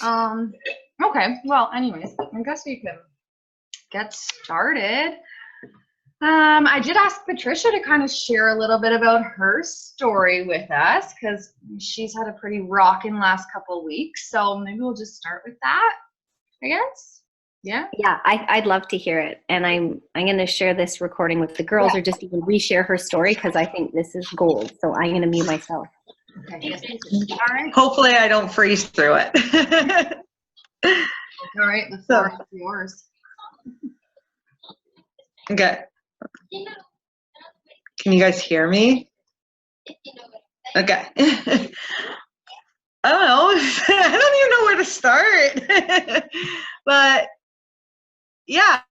Okay. Well, anyways, I guess we can get started. I did ask Patricia to kind of share a little bit about her story with us because she's had a pretty rocking last couple weeks. So maybe we'll just start with that, I guess. Yeah. Yeah, I'd love to hear it. And I'm going to share this recording with the girls or just even reshare her story because I think this is gold. So I'm going to mute myself. Okay. Yes, all right. Hopefully I don't freeze through it. All right. The floor is yours. Okay. Can you guys hear me? Okay. I don't know. I don't even know where to start. But yeah.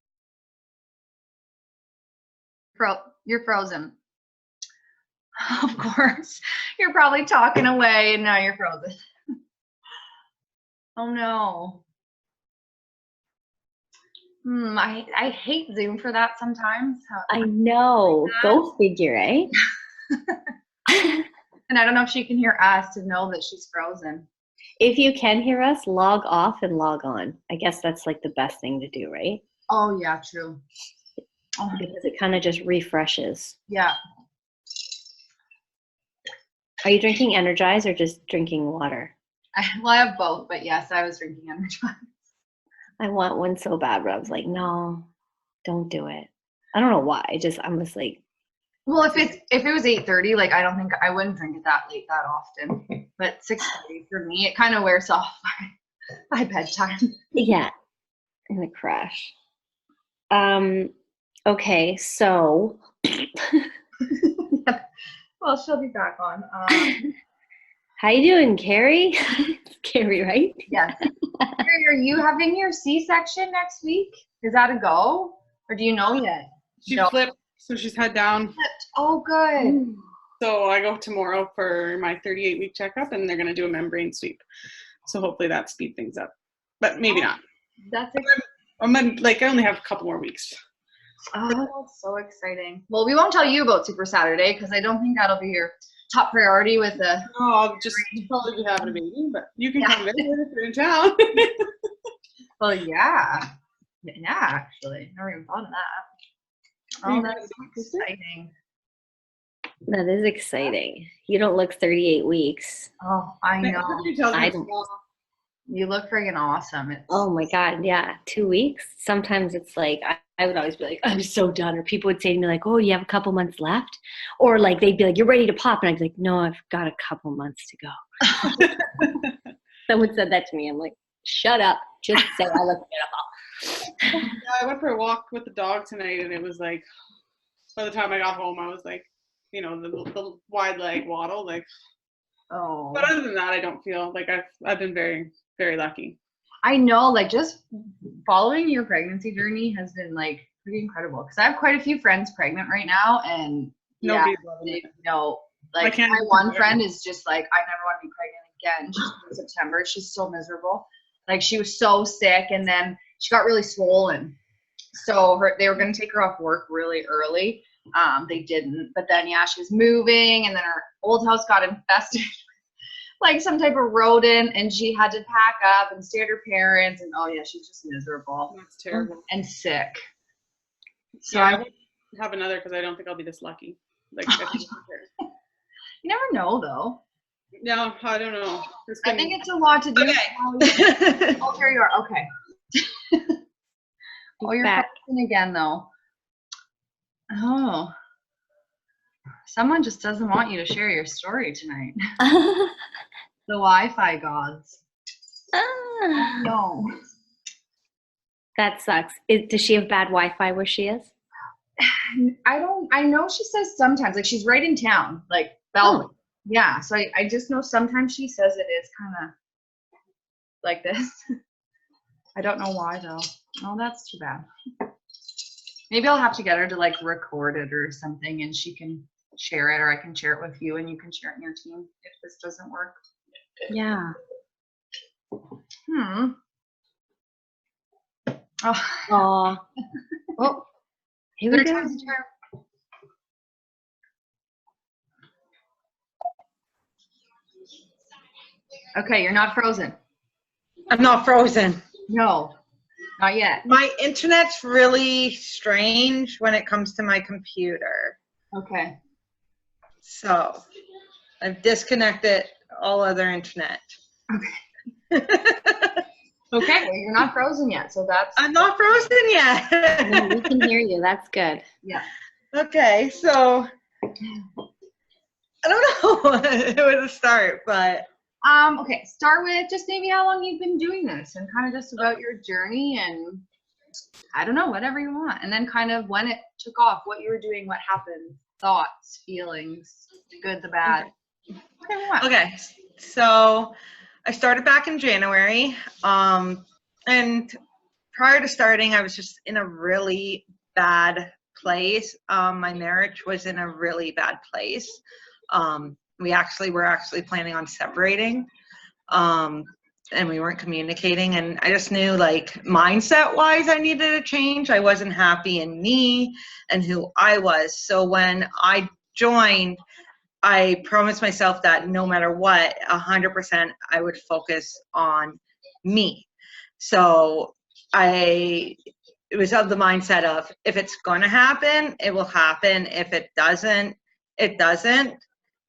You're frozen. Of course. You're probably talking away and now you're frozen. Oh no. I hate Zoom for that sometimes. I know. Go figure, eh? And I don't know if she can hear us to know that she's frozen. If you can hear us, log off and log on. I guess that's like the best thing to do, right? Oh, yeah, true. Oh. Because it kind of just refreshes. Yeah. Are you drinking Energize or just drinking water? I have both, but yes, I was drinking Energize. I want one so bad, but I was like, no, don't do it. I don't know why. I'm just like. Well, if it was 8:30, like I wouldn't drink it that late that often. But 6:30 for me, it kind of wears off by bedtime. Yeah, in a crash. Okay, so. Well, she'll be back on. How you doing, Carrie? Carrie, right? Yes. Carrie, are you having your C-section next week? Is that a go? Or do you know yet? She flipped, so she's head down. Oh, good. So I go tomorrow for my 38-week checkup, and they're going to do a membrane sweep. So hopefully that speeds things up. But maybe not. That's exciting. I only have a couple more weeks. Oh, that's so exciting. Well, we won't tell you about Super Saturday because I don't think that'll be your top priority with the. Oh, I'll just probably be having a baby, but you can come visit if you're in town. Well, yeah. Yeah, actually. Never even thought of that. Oh, that's so exciting. That is exciting. You don't look 38 weeks. Oh, I know. I don't. You look friggin' awesome. Oh my God, yeah. 2 weeks. Sometimes it's like, I would always be like, I'm so done. Or people would say to me like, oh, you have a couple months left? Or like, they'd be like, you're ready to pop. And I'd be like, no, I've got a couple months to go. Someone said that to me. I'm like, shut up. Just say I look beautiful. Yeah, I went for a walk with the dog tonight, and it was like, by the time I got home, I was like, the wide leg waddle, like. Oh. But other than that, I don't feel like I've been very, very lucky. I know, like just following your pregnancy journey has been like pretty incredible because I have quite a few friends pregnant right now, and nobody's loving it. No, like my one friend is just like, I never want to be pregnant again. She's in September. She's so miserable. Like she was so sick, and then she got really swollen. So they were going to take her off work really early. They didn't, but then she was moving, and then her old house got infested like some type of rodent, and she had to pack up and stay at her parents, and she's just miserable. That's terrible. And sick. So I won't have another because I don't think I'll be this lucky. Like you never know though. No, I don't know. I think it's a lot to do. Okay. Oh, here you are. Okay. You're back again though. Oh. Someone just doesn't want you to share your story tonight. The Wi-Fi gods. No. That sucks. Does she have bad Wi-Fi where she is? I know she says sometimes, like she's right in town, like Bellevue. Oh. Yeah, so I just know sometimes she says it is kind of like this. I don't know why though. Oh, that's too bad. Maybe I'll have to get her to like record it or something, and she can share it, or I can share it with you and you can share it in your team if this doesn't work. Yeah. Oh. Oh. Here we go. Okay, you're not frozen. I'm not frozen. No, not yet. My internet's really strange when it comes to my computer. Okay. So I've disconnected all other internet. Okay. Okay, well, you're not frozen yet, so that's I'm not frozen No, we yet. can hear you. That's good. yeah. Okay, so I don't know where to start, but Okay, start with just maybe how long you've been doing this and kind of just about your journey and I don't know, whatever you want. And then kind of when it took off, what you were doing, what happened, thoughts, feelings, the good, the bad. Whatever you want. okay. So I started back in January. And prior to starting, I was just in a really bad place. My marriage was in a really bad place. We were actually planning on separating. And we weren't communicating, and I just knew, like, mindset wise, I needed a change. I wasn't happy in me and who I was. So when I joined, I promised myself that no matter what, 100% I would focus on me. So it was of the mindset of, if it's going to happen, it will happen. If it doesn't, it doesn't,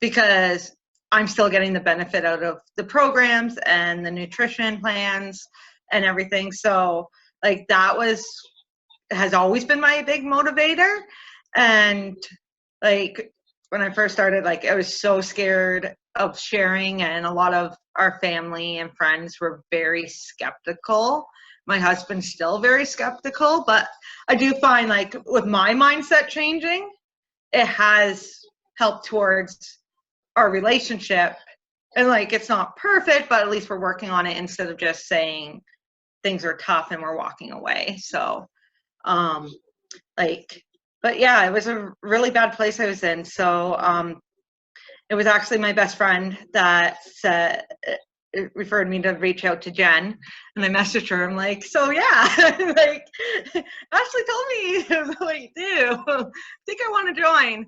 because I'm still getting the benefit out of the programs and the nutrition plans and everything. So like that has always been my big motivator. And like when I first started, like I was so scared of sharing, and a lot of our family and friends were very skeptical. My husband's still very skeptical, but I do find, like, with my mindset changing, it has helped towards our relationship. And like, it's not perfect, but at least we're working on it instead of just saying things are tough and we're walking away. So but yeah, it was a really bad place I was in. So it was actually my best friend that referred me to reach out to Jen, and I messaged her. I'm like, so yeah, like Ashley told me what you do. I think I want to join.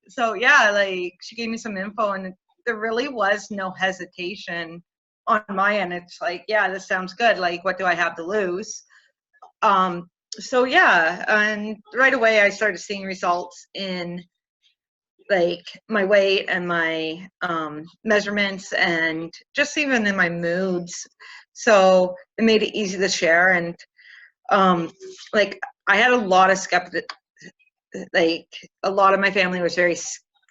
So yeah, like she gave me some info, and there really was no hesitation on my end. It's like, yeah, this sounds good. Like, what do I have to lose? So yeah, and right away I started seeing results in like my weight and my measurements, and just even in my moods. So it made it easy to share. And like I had a lot of like a lot of my family was very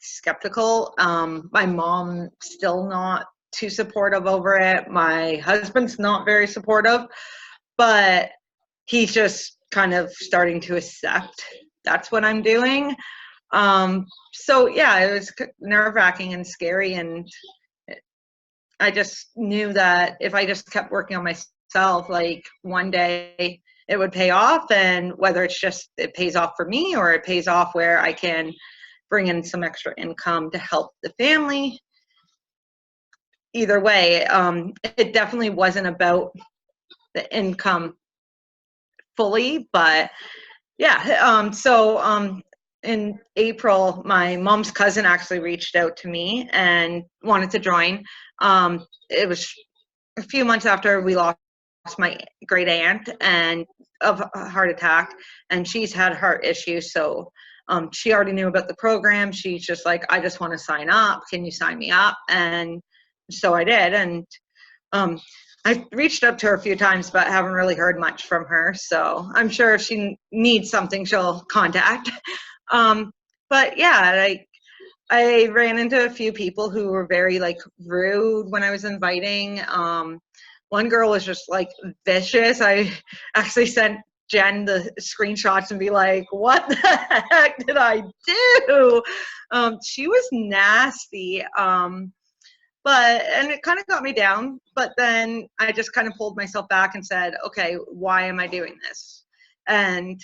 skeptical. My mom still not too supportive over it. My husband's not very supportive, but he's just kind of starting to accept that's what I'm doing. So yeah, it was nerve-wracking and scary, and I just knew that if I just kept working on myself, like one day it would pay off. And whether it's just it pays off for me or it pays off where I can bring in some extra income to help the family, either way, it definitely wasn't about the income fully. But yeah, in April, my mom's cousin actually reached out to me and wanted to join. It was a few months after we lost my great aunt and of a heart attack, and she's had heart issues. So she already knew about the program. She's just like, I just want to sign up. Can you sign me up? And so I did. And I reached out to her a few times, but haven't really heard much from her. So I'm sure if she needs something, she'll contact. But yeah, like I ran into a few people who were very like rude when I was inviting. One girl was just like vicious. I actually sent Jen the screenshots and be like, what the heck did I do? She was nasty. And it kind of got me down, but then I just kind of pulled myself back and said, okay, why am I doing this? And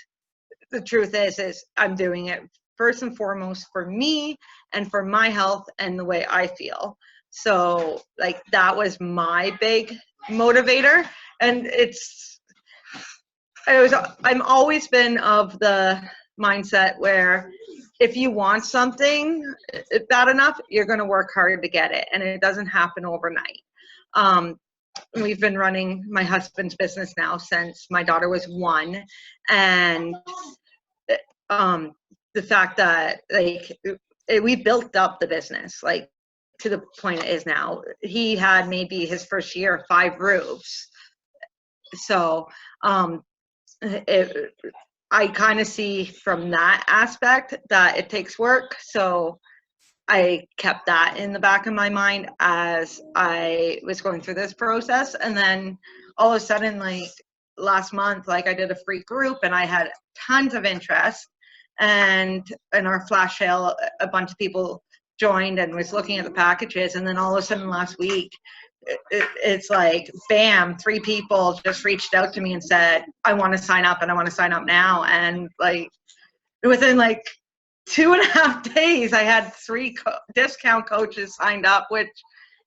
the truth is I'm doing it first and foremost for me and for my health and the way I feel. So like that was my big motivator. And I'm always been of the mindset where if you want something bad enough, you're going to work hard to get it, and it doesn't happen overnight. we've been running my husband's business now since my daughter was 1. And the fact that like we built up the business like to the point it is now. He had maybe his first year 5 roofs. So I kind of see from that aspect that it takes work. So I kept that in the back of my mind as I was going through this process. And then all of a sudden, like last month, like I did a free group and I had tons of interest. And in our flash sale, a bunch of people joined and was looking at the packages. And then all of a sudden last week, it's like, bam, 3 people just reached out to me and said, I want to sign up and I want to sign up now. And like within like 2.5 days, I had 3 discount coaches signed up, which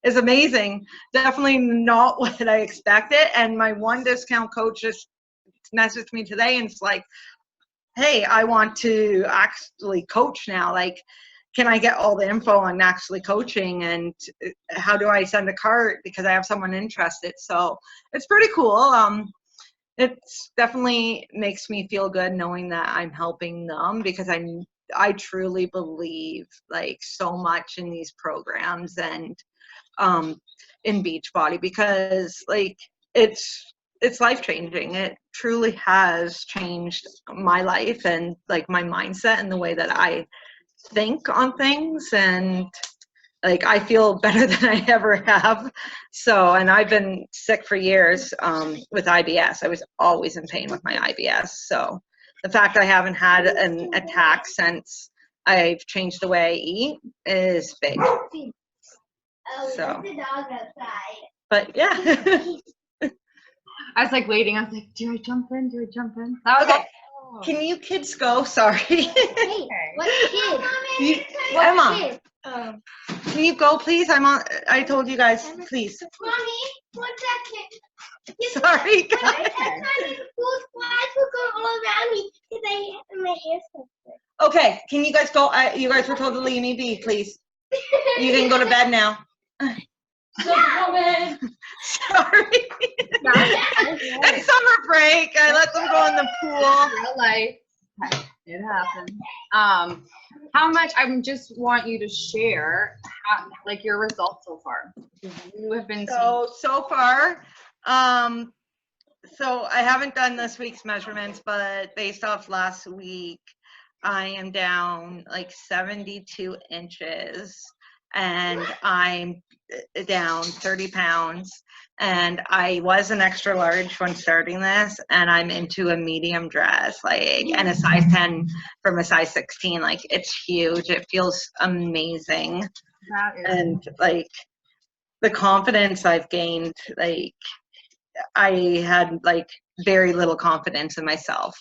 is amazing. Definitely not what I expected. And my one discount coach just messaged me today and it's like, hey, I want to actually coach now. Like, can I get all the info on actually coaching and how do I send a cart because I have someone interested? So it's pretty cool. It's definitely makes me feel good knowing that I'm helping them because I truly believe like so much in these programs and in Beachbody because like it's life changing. It truly has changed my life and like my mindset and the way that I think on things, and like I feel better than I ever have. So, and I've been sick for years with IBS. I was always in pain with my IBS. So the fact I haven't had an attack since I've changed the way I eat is big. So, but yeah. I was like waiting. I was like, do I jump in? Do I jump in? That was Okay. Can you kids go? Sorry. Hey, what kid? Emma, can you go, please? I told you guys, please. Mommy, one second. Sorry, What guys. is that kind of cool flies who go all around me? Because my hair so good. Okay, can you guys go? You guys were told to leave me be, please. You can go to bed now. Yeah. Sorry. It's summer break. I let them go in the pool. Real life. It happens. How much? I just want you to share, like your results so far. You have been So far, so I haven't done this week's measurements, but based off last week, I am down like 72 inches. And I'm down 30 pounds. And I was an extra large when starting this, and I'm into a medium dress, like, and a size 10 from a size 16. Like, it's huge. It feels amazing. That is. And like the confidence I've gained, like I had like very little confidence in myself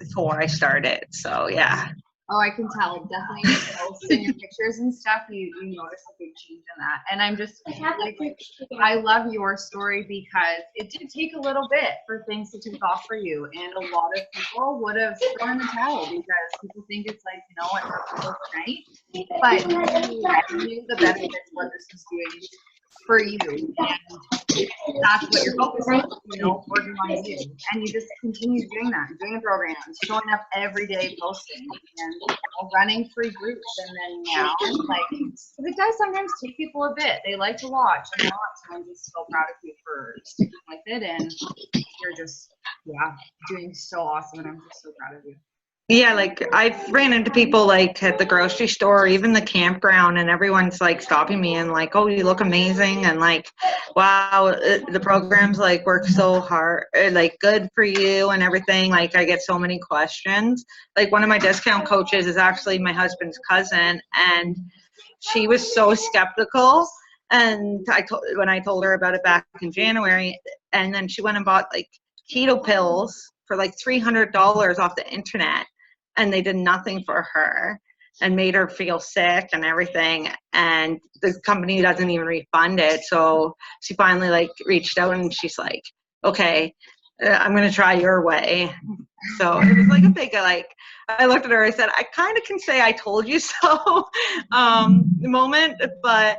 before I started. So yeah. Oh, I can tell. Definitely in your pictures and stuff, you notice a big change in that. And I'm just like, I love your story because it did take a little bit for things to take off for you. And a lot of people would have thrown in the towel because people think it's like, you know what, overnight. But you knew the benefits of what this was doing for you. And that's what you're focused on, you know, working on you. And you just continue doing that, doing the programs, showing up every day, posting, and you know, running free groups. And then now, like, it does sometimes take people a bit. They like to watch and watch. And I'm just so proud of you for sticking with it. And you're just, doing so awesome. And I'm just so proud of you. Yeah, like I've ran into people like at the grocery store or even the campground, and everyone's like stopping me and like, oh, you look amazing, and like, wow, the programs like work so hard, like good for you and everything. Like I get so many questions. Like one of my discount coaches is actually my husband's cousin, and she was so skeptical. And when I told her about it back in January, and then she went and bought like keto pills for like $300 off the internet. And they did nothing for her and made her feel sick and everything. And the company doesn't even refund it. So she finally like reached out and she's like, okay, I'm going to try your way. So it was like a big, like, I looked at her, I said, I kind of can say I told you so moment, but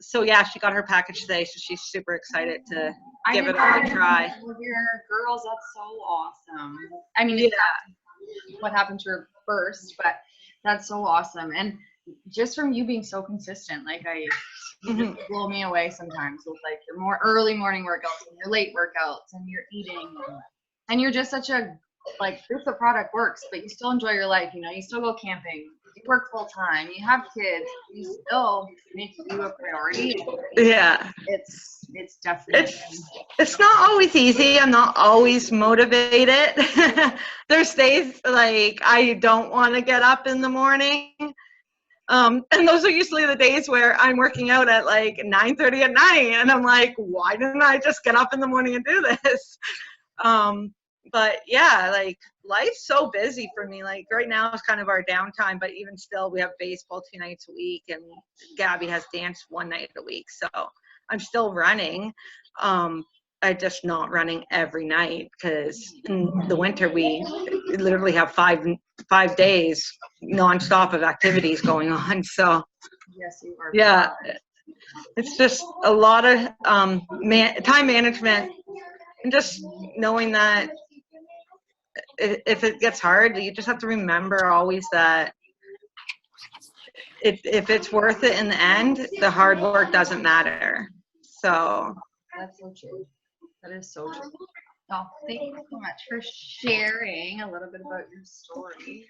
So yeah, she got her package today, so she's super excited to give it all a try. With your girls, that's so awesome. I mean, Yeah. it's what happened to her first, but that's so awesome. And just from you being so consistent, like you just blow me away sometimes with like your more early morning workouts and your late workouts and your eating, and you're just such a like proof the product works, but you still enjoy your life. You know, you still go camping, you work full time, you have kids, you still make you a priority. Yeah. It's definitely It's not always easy. I'm not always motivated. There's days like I don't want to get up in the morning. And those are usually the days where I'm working out at like 9:30 at night, and I'm like, why didn't I just get up in the morning and do this? But yeah, like life's so busy for me. Like right now is kind of our downtime, but even still, we have baseball 2 nights a week, and Gabby has dance 1 night a week. So I'm still running. I'm just not running every night because in the winter we literally have five days nonstop of activities going on. So yes, you are. yeah, it's just a lot of time management, and just knowing that if it gets hard, you just have to remember always that if it's worth it in the end, the hard work doesn't matter. So That's so true. That is so true. Oh, thank you so much for sharing a little bit about your story.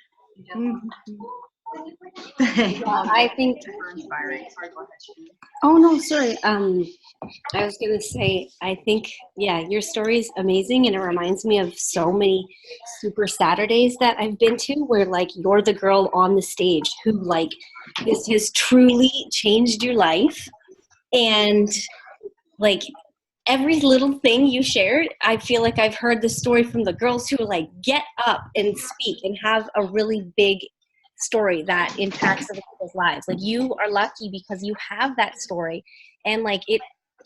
I think. Super inspiring. Sorry, go ahead, Shannon. Oh no, sorry. I was gonna say, I think, yeah, your story is amazing, and it reminds me of so many Super Saturdays that I've been to, where like you're the girl on the stage who like this has truly changed your life, and like every little thing you shared, I feel like I've heard the story from the girls who like get up and speak and have a really big story that impacts other people's lives. Like you are lucky because you have that story, and like it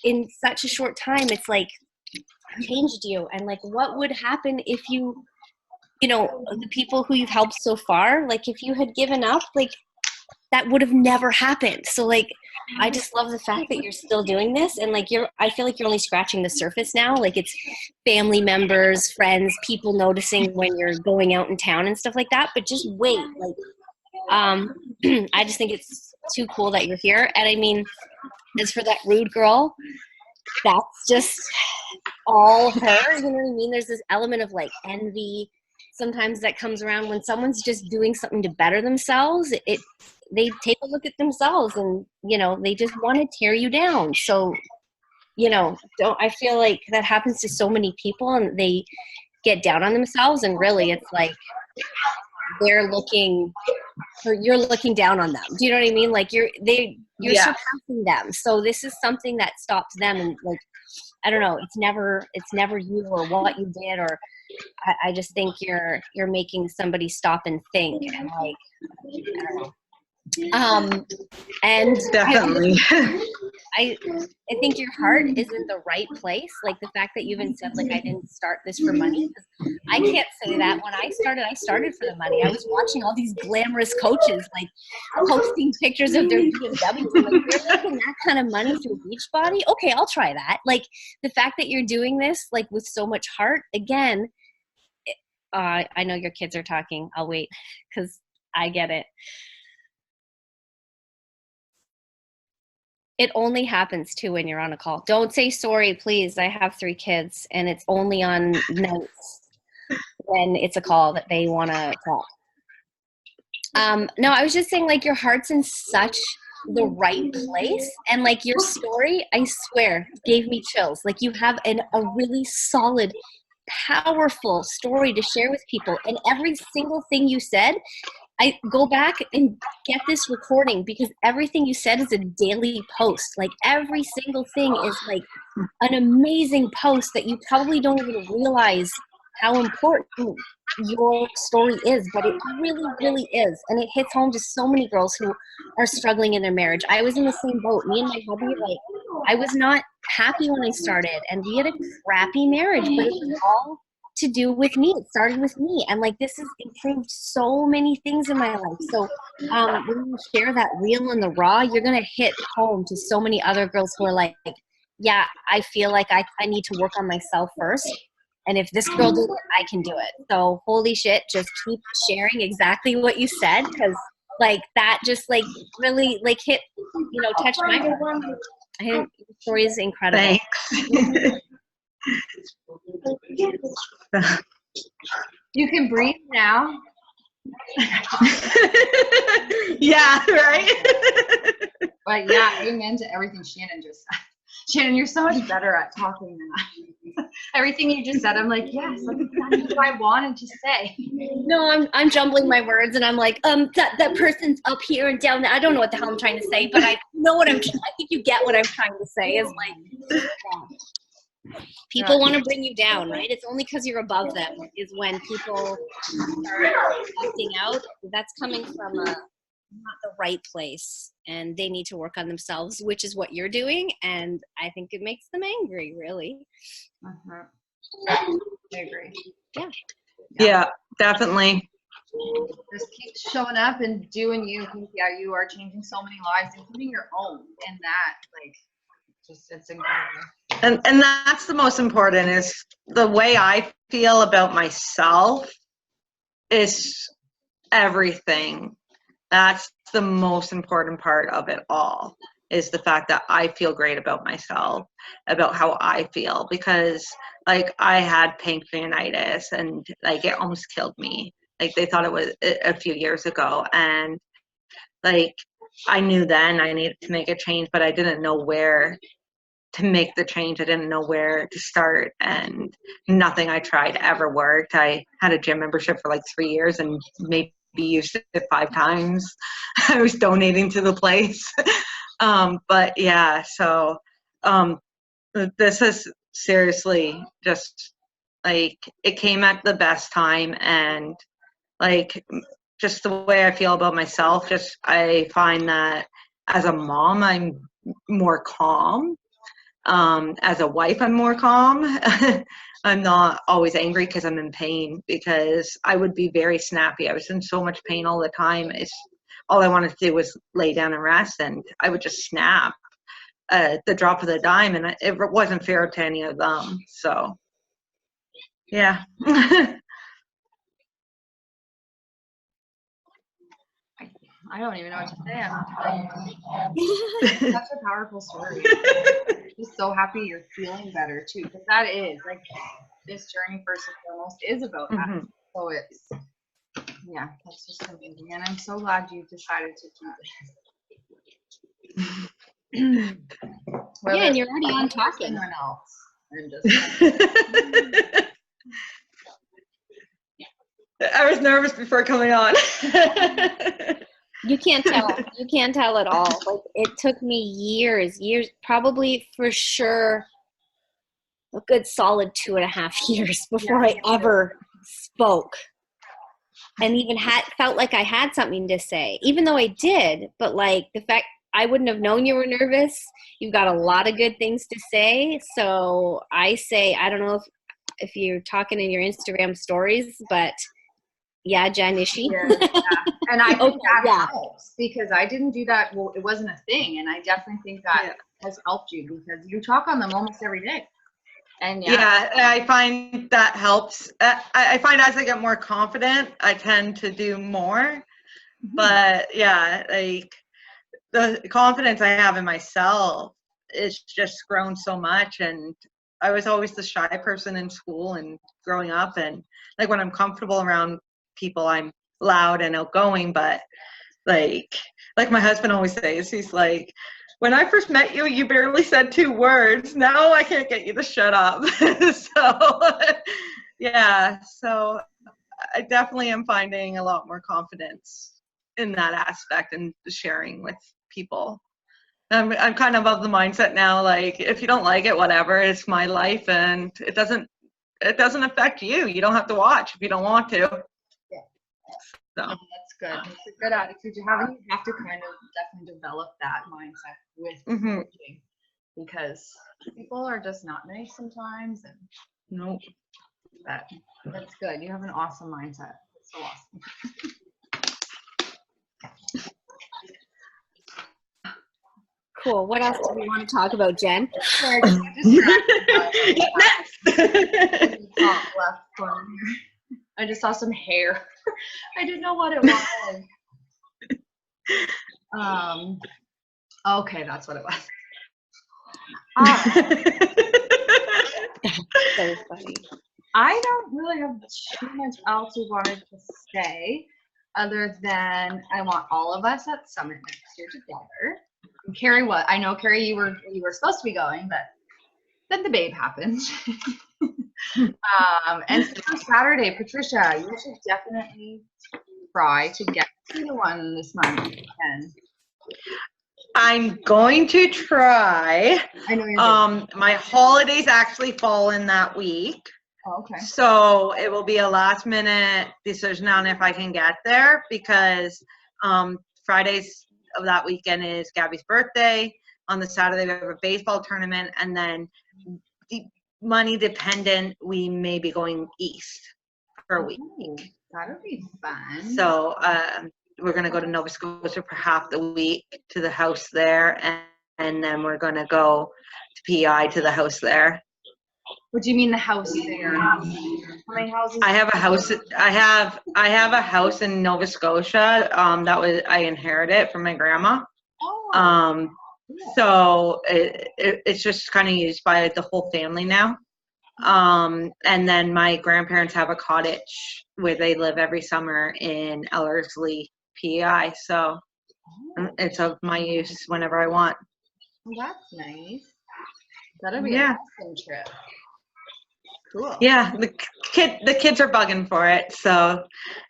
in such a short time, it's like changed you. And like what would happen if you know, the people who you've helped so far, like if you had given up, like that would have never happened. So like I just love the fact that you're still doing this, and like I feel like you're only scratching the surface now. Like it's family members, friends, people noticing when you're going out in town and stuff like that. But just wait, like I just think it's too cool that you're here. And I mean, as for that rude girl, that's just all her. You know what I mean? There's this element of like envy sometimes that comes around when someone's just doing something to better themselves. They take a look at themselves, and you know, they just want to tear you down. So you know, I feel like that happens to so many people, and they get down on themselves, and really it's like you're looking down on them. Do you know what I mean? Like you're surpassing them. So this is something that stops them, and like I don't know, it's never you or what you did, or I just think you're making somebody stop and think, and like I don't know. And definitely. I think your heart is in the right place. Like the fact that you even said, like, I didn't start this for money. I can't say that. When I started for the money. I was watching all these glamorous coaches, like, posting pictures of their BMWs. Like, you're making that kind of money through Beachbody? Okay, I'll try that. Like, the fact that you're doing this, like, with so much heart, again, I know your kids are talking. I'll wait, because I get it. It only happens too when you're on a call. Don't say sorry, please. I have 3 kids, and it's only on nights when it's a call that they want to talk. No, I was just saying, like, your heart's in such the right place, and like your story, I swear, gave me chills. Like you have a really solid, powerful story to share with people, and every single thing you said, I go back and get this recording, because everything you said is a daily post. Like every single thing is like an amazing post that you probably don't even realize how important your story is, but it really, really is. And it hits home to so many girls who are struggling in their marriage. I was in the same boat. Me and my hubby, like, I was not happy when I started, and we had a crappy marriage, but it was all to do with me. It started with me. And like, this has improved so many things in my life. So when you share that real and the raw, you're going to hit home to so many other girls who are like, yeah, I feel like I need to work on myself first. And if this girl did it, I can do it. So holy shit, just keep sharing exactly what you said. Cause like that just like really like hit, you know, touched my heart. I think the story is incredible. Thanks. You can breathe now. Yeah, right? But yeah, amen to everything Shannon just said. Shannon, you're so much better at talking than I am. Everything you just said, I'm like, yes, that's exactly what I wanted to say. No, I'm jumbling my words and I'm like, that person's up here and down there. I don't know what the hell I'm trying to say, but I know what I think you get what I'm trying to say is like, people want to bring you down, right? It's only because you're above them is when people start acting out. That's coming from not the right place, and they need to work on themselves, which is what you're doing. And I think it makes them angry, really. I agree. Yeah, definitely. Just keep showing up and doing you. Yeah, you are changing so many lives, including your own. And that, like, just it's incredible. And that's the most important, is the way I feel about myself is everything. That's the most important part of it all, is the fact that I feel great about myself, about how I feel, because like I had pancreatitis and like it almost killed me. Like they thought it was a few years ago, and like I knew then I needed to make a change, but I didn't know where to make the change. I didn't know where to start, and nothing I tried ever worked. I had a gym membership for like 3 years and maybe used it 5 times. I was donating to the place. But yeah, so this is seriously just like, it came at the best time, and like just the way I feel about myself, just I find that as a mom I'm more calm. As a wife, I'm more calm. I'm not always angry because I'm in pain, because I would be very snappy. I was in so much pain all the time. All I wanted to do was lay down and rest, and I would just snap the drop of the dime, and it wasn't fair to any of them. So, yeah. I don't even know what to say. It's such a powerful story. Just so happy you're feeling better too, because that is like this journey first and foremost is about that. Mm-hmm. So it's that's just amazing, and I'm so glad you decided to do this. Yeah, and you're already on talking. Someone else, and just. I was nervous before coming on. You can't tell. You can't tell at all. Like it took me years, probably for sure a good solid 2.5 years before I ever spoke. And even felt like I had something to say, even though I did. But like the fact I wouldn't have known you were nervous. You've got a lot of good things to say. So I say, I don't know if you're talking in your Instagram stories, but yeah, Jen, is she? Yeah. And I think that helps, because I didn't do that. Well, it wasn't a thing. And I definitely think that has helped you, because you talk on them almost every day. And I find that helps. I find as I get more confident, I tend to do more. But yeah, like the confidence I have in myself is just grown so much. And I was always the shy person in school and growing up. And like when I'm comfortable around people, I'm loud and outgoing. But like my husband always says, he's like, when I first met you, you barely said 2 words. Now I can't get you to shut up. So, yeah. So I definitely am finding a lot more confidence in that aspect and sharing with people. I'm kind of of the mindset now, like, if you don't like it, whatever, it's my life, and it doesn't affect you. You don't have to watch if you don't want to. Yeah. So. That's good. It's a good attitude to have, and you have to kind of definitely develop that mindset with coaching, because people are just not nice sometimes. And nope. That's good. You have an awesome mindset. That's so awesome. Cool. What else do we want to talk about, Jen? Sorry, I just got distracted by Next. top left corner. I just saw some hair. I didn't know what it was. Okay, that's what it was. So funny. I don't really have too much else we wanted to say, other than I want all of us at Summit next year together. And Carrie, I know Carrie, you were supposed to be going, but then the babe happened. And so Saturday, Patricia, you should definitely try to get to the one this month. I'm going to try. I know you're My holidays actually fall in that week. Oh, okay. So it will be a last minute decision on if I can get there, because Fridays of that weekend is Gabby's birthday. On the Saturday we have a baseball tournament, and then money dependent, we may be going east for a week. That'll be fun. So we're going to go to Nova Scotia for half the week to the house there, and then we're going to go to PI to the house there. What do you mean the house there? How many houses? I have a house. I have a house in Nova Scotia. I inherited from my grandma. Oh. So it's just kind of used by the whole family now. And then my grandparents have a cottage where they live every summer in Ellerslie, PEI. So it's of my use whenever I want. Well, that's nice. That'll be an awesome trip. Cool. Yeah, the kids are bugging for it. So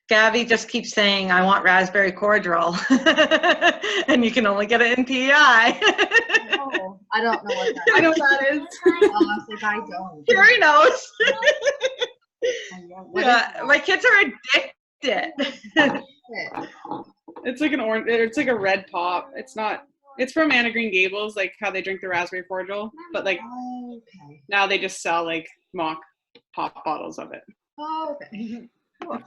Gabby just keeps saying, I want raspberry cordial. And you can only get it in PEI. Oh, I don't know what that is. I know what that is. Oh, I was like, I don't. Carrie knows. What Yeah, my kids are addicted. It's like it's like a red pop. It's from Anna Green Gables, like how they drink the raspberry cordial, but like Okay. now they just sell like mock pop bottles of it. Oh, okay. Cool.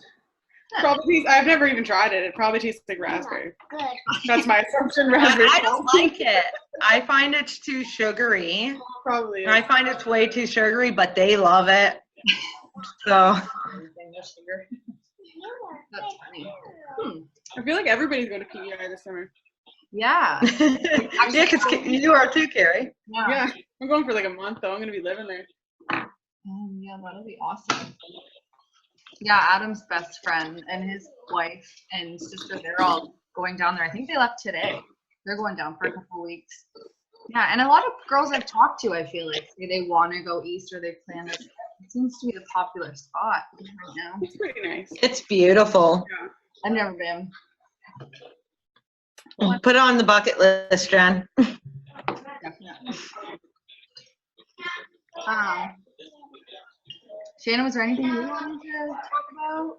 Probably, I've never even tried it. It probably tastes like raspberry. Good. That's my assumption. Raspberry. I don't like it. I find it's too sugary. Probably. I find it's way too sugary, but they love it. So That's funny. I feel like everybody's going to PEI this summer. Yeah. yeah, because you are too, Carrie. Yeah, I'm going for like a month though. I'm going to be living there. Yeah, that'll be awesome. Yeah, Adam's best friend and his wife and sister, they're all going down there. I think they left today. They're going down for a couple weeks. Yeah, and a lot of girls I've talked to, I feel like, say they want to go east or they plan to. It seems to be the popular spot right now. It's pretty nice. It's beautiful. I've never been. Put it on the bucket list, Jen. Definitely. Shannon, was there anything you wanted to talk about?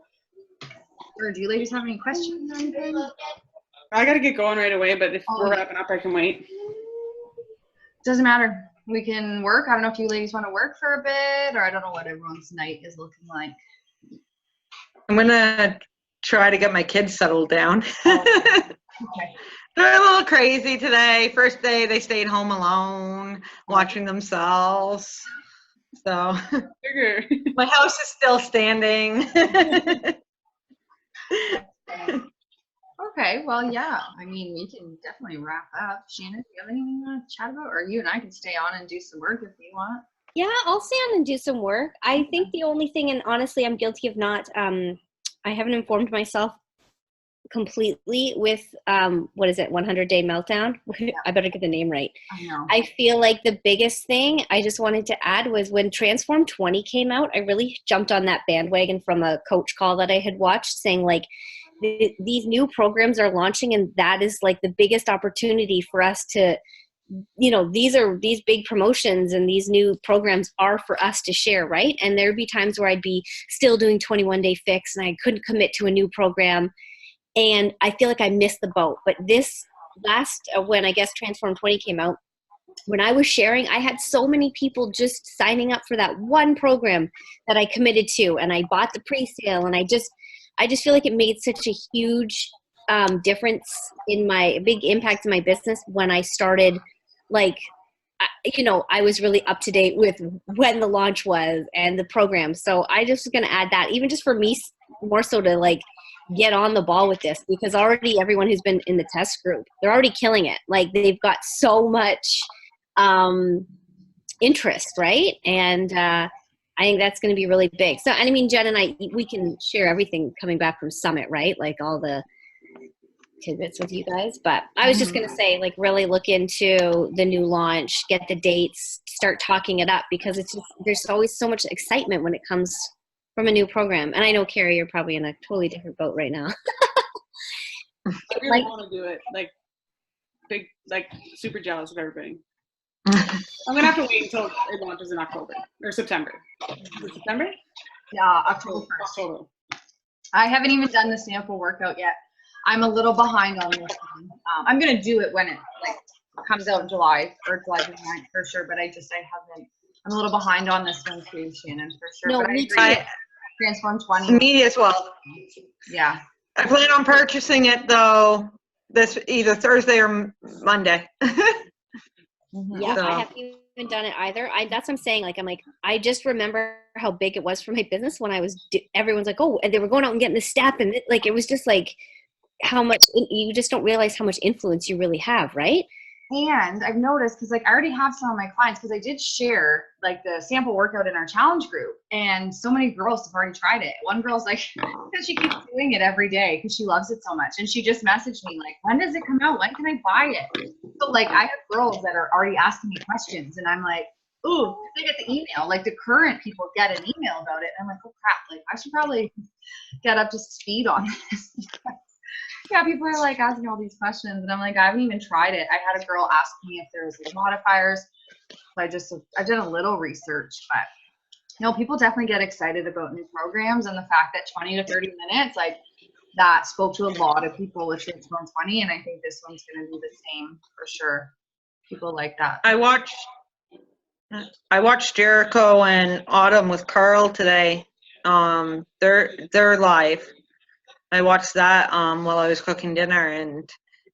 Or do you ladies have any questions or anything? I got to get going right away, but if Oh, we're yeah. wrapping up, I can wait. Doesn't matter. We can work. I don't know if you ladies want to work for a bit, or I don't know what everyone's night is looking like. I'm going to try to get my kids settled down. Okay. They're a little crazy today. First day they stayed home alone, watching themselves. So Sugar. my house is still standing. Okay, well, yeah. I mean, we can definitely wrap up. Shannon, do you have anything you want to chat about? Or you and I can stay on and do some work if you want. Yeah, I'll stay on and do some work. I think the only thing, and honestly, I'm guilty of not, I haven't informed myself completely with, 100 Day Meltdown? I better get the name right. I know. I feel like the biggest thing I just wanted to add was when Transform 20 came out, I really jumped on that bandwagon from a coach call that I had watched saying like, these new programs are launching and that is like the biggest opportunity for us to, these big promotions and these new programs are for us to share, right? And there'd be times where I'd be still doing 21 Day Fix and I couldn't commit to a new program. And I feel like I missed the boat. But this last, when I guess Transform 20 came out, when I was sharing, I had so many people just signing up for that one program that I committed to, and I bought the pre-sale, and I just feel like it made such a huge difference in my big impact in my business when I started, like, I was really up to date with when the launch was and the program. So I just was going to add that, even just for me, more so to like get on the ball with this, because already everyone who's been in the test group, they're already killing it. Like, they've got so much interest, right? And I think that's going to be really big. So, and I mean, Jen and I, we can share everything coming back from Summit, right? Like all the tidbits with you guys. But I was just going to say, like, really look into the new launch, get the dates, start talking it up, because it's just, there's always so much excitement when it comes from a new program. And I know, Carrie, you're probably in a totally different boat right now. I really want to do it. Like, big, like, super jealous of everybody. I'm gonna have to wait until it launches in October or September. Is it September? Yeah, October 1st. October. I haven't even done the sample workout yet. I'm a little behind on this one. I'm gonna do it when it like comes out in July or July 29th for sure. But I haven't. I'm a little behind on this one too, Shannon, for sure. No, but me I agree. too. Transform 20. Me as well. Yeah. I plan on purchasing it though this either Thursday or Monday. Yeah, So. I haven't even done it either. That's what I'm saying. Like, I just remember how big it was for my business when I was, everyone's like, oh, and they were going out and getting the step. And it was just like, how much, you just don't realize how much influence you really have, right? And I've noticed, because like I already have some of my clients, because I did share like the sample workout in our challenge group, and so many girls have already tried it. One girl's like, because she keeps doing it every day because she loves it so much, and she just messaged me like, when does it come out? When can I buy it? So like I have girls that are already asking me questions, and I'm like, ooh, they get the email. Like the current people get an email about it. And I'm like, oh crap, like I should probably get up to speed on this. Yeah, people are like asking all these questions, and I'm like, I haven't even tried it. I had a girl ask me if there was modifiers. So I've done a little research, but no, people definitely get excited about new programs, and the fact that 20 to 30 minutes, like that spoke to a lot of people with Transform 20, and I think this one's going to do the same for sure. People like that. I watched Jericho and Autumn with Carl today. They're live. I watched that while I was cooking dinner, and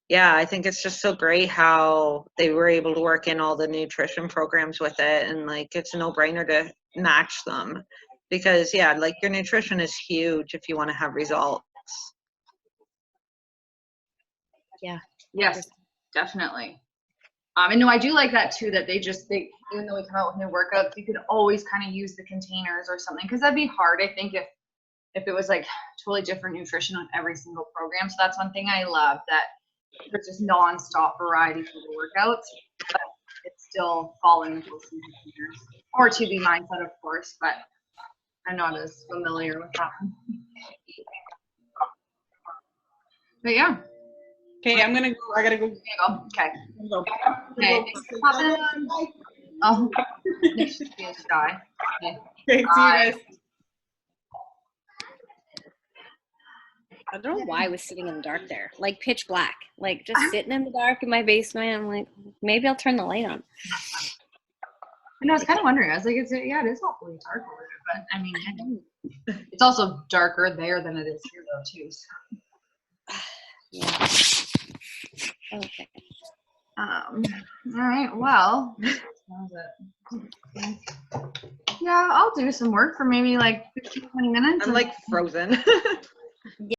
yeah, I think it's just so great how they were able to work in all the nutrition programs with it, and like it's a no-brainer to match them, because yeah, like your nutrition is huge if you want to have results. Yeah. Yes, definitely. And no, I do like that too, that they even though we come out with new workouts, you could always kind of use the containers or something, because that'd be hard, I think, if it was like totally different nutrition on every single program. So that's one thing I love, that there's just non-stop variety for the workouts, but it's still following those containers. Or to be mindset, of course, but I'm not as familiar with that one. But yeah. Okay, I'm gonna go. I gotta go. There you go. Okay. Go. Okay. Thanks for popping in. Oh, she's being shy. Okay. Okay, see you guys. I don't know why I was sitting in the dark there, like pitch black, like just sitting in the dark in my basement. I'm like, maybe I'll turn the light on. I was kind of wondering. I was like, it is awfully dark over there, but I mean, it's also darker there than it is here, though, too. So. Yeah. Okay. All right. Well, that was it. Yeah, I'll do some work for maybe like 15, 20 minutes. I'm like frozen.